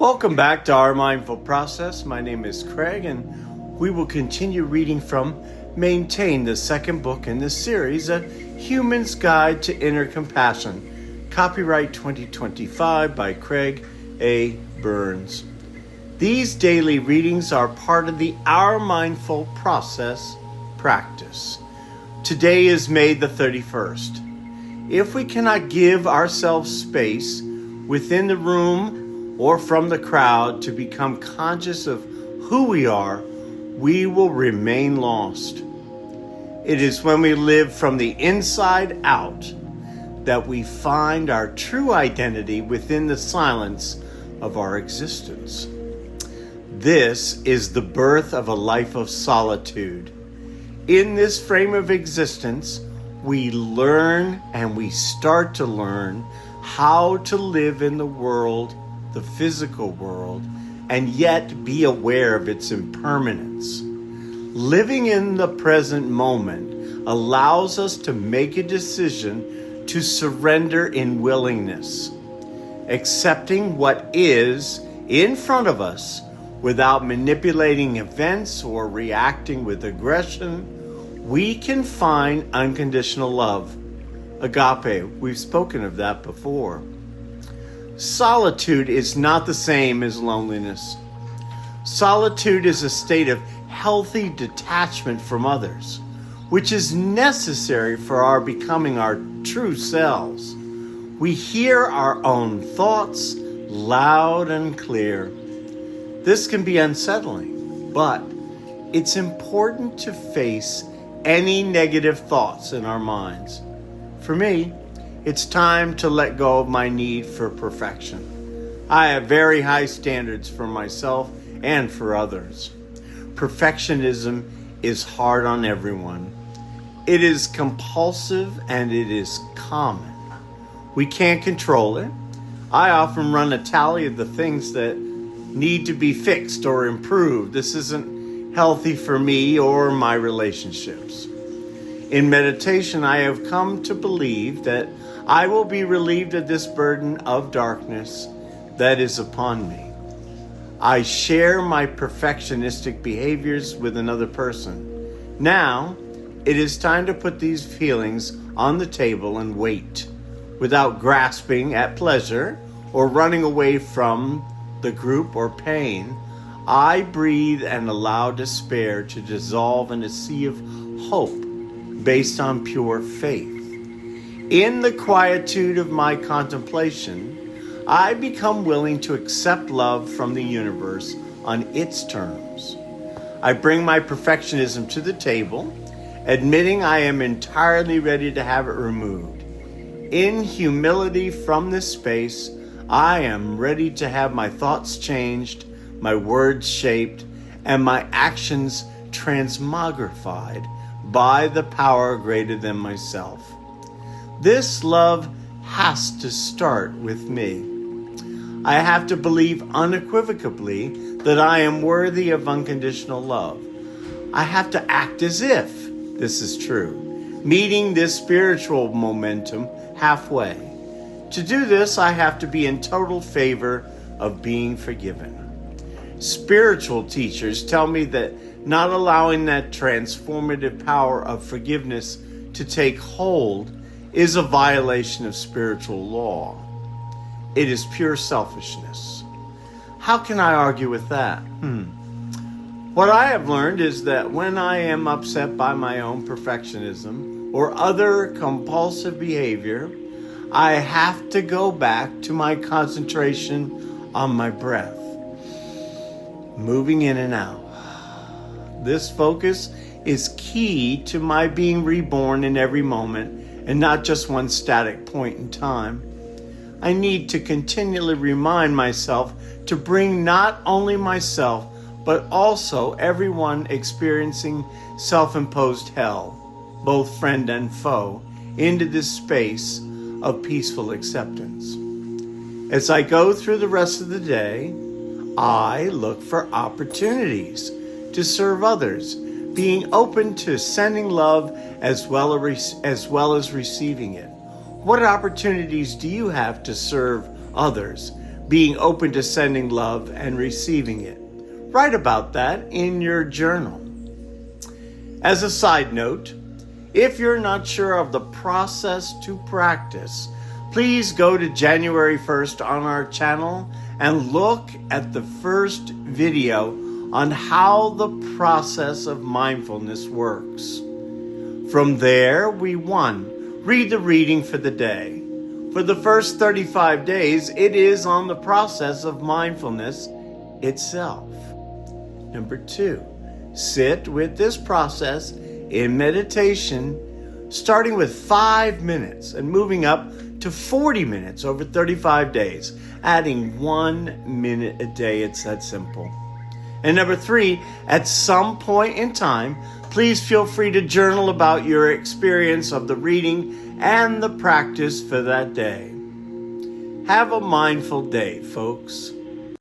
Welcome back to Our Mindful Process. My name is Craig, and we will continue reading from Maintain, the second book in this series, A Human's Guide to Inner Compassion, copyright 2025 by Craig A. Burns. These daily readings are part of the Our Mindful Process practice. Today is May the 31st. If we cannot give ourselves space within the room or from the crowd to become conscious of who we are, we will remain lost. It is when we live from the inside out that we find our true identity within the silence of our existence. This is the birth of a life of solitude. In this frame of existence, we learn and we start to learn how to live in the world, the physical world, and yet be aware of its impermanence. Living in the present moment allows us to make a decision to surrender in willingness, accepting what is in front of us without manipulating events or reacting with aggression. We can find unconditional love. Agape, we've spoken of that before. Solitude is not the same as loneliness. Solitude is a state of healthy detachment from others, which is necessary for our becoming our true selves. We hear our own thoughts loud and clear. This can be unsettling, but it's important to face any negative thoughts in our minds. For me, it's time to let go of my need for perfection. I have very high standards for myself and for others. Perfectionism is hard on everyone. It is compulsive and it is common. We can't control it. I often run a tally of the things that need to be fixed or improved. This isn't healthy for me or my relationships. In meditation, I have come to believe that I will be relieved of this burden of darkness that is upon me. I share my perfectionistic behaviors with another person. Now, it is time to put these feelings on the table and wait, without grasping at pleasure or running away from the group or pain. I breathe and allow despair to dissolve in a sea of hope based on pure faith. In the quietude of my contemplation, I become willing to accept love from the universe on its terms. I bring my perfectionism to the table, admitting I am entirely ready to have it removed. In humility from this space, I am ready to have my thoughts changed, my words shaped, and my actions transmogrified by the power greater than myself. This love has to start with me. I have to believe unequivocally that I am worthy of unconditional love. I have to act as if this is true, meeting this spiritual momentum halfway. To do this, I have to be in total favor of being forgiven. Spiritual teachers tell me that not allowing that transformative power of forgiveness to take hold is a violation of spiritual law. It is pure selfishness. How can I argue with that? What I have learned is that when I am upset by my own perfectionism or other compulsive behavior, I have to go back to my concentration on my breath, moving in and out. This focus is key to my being reborn in every moment and not just one static point in time. I need to continually remind myself to bring not only myself, but also everyone experiencing self-imposed hell, both friend and foe, into this space of peaceful acceptance. As I go through the rest of the day, I look for opportunities to serve others, being open to sending love as well as receiving it. What opportunities do you have to serve others, being open to sending love and receiving it. Write about that in your journal. As a side note, if you're not sure of the process to practice, please go to January 1st on our channel and look at the first video on how the process of mindfulness works. From there, read the reading for the day. For the first 35 days, it is on the process of mindfulness itself. Number 2, sit with this process in meditation, starting with 5 minutes and moving up to 40 minutes over 35 days, adding 1 minute a day. It's that simple. And number 3, at some point in time, please feel free to journal about your experience of the reading and the practice for that day. Have a mindful day, folks.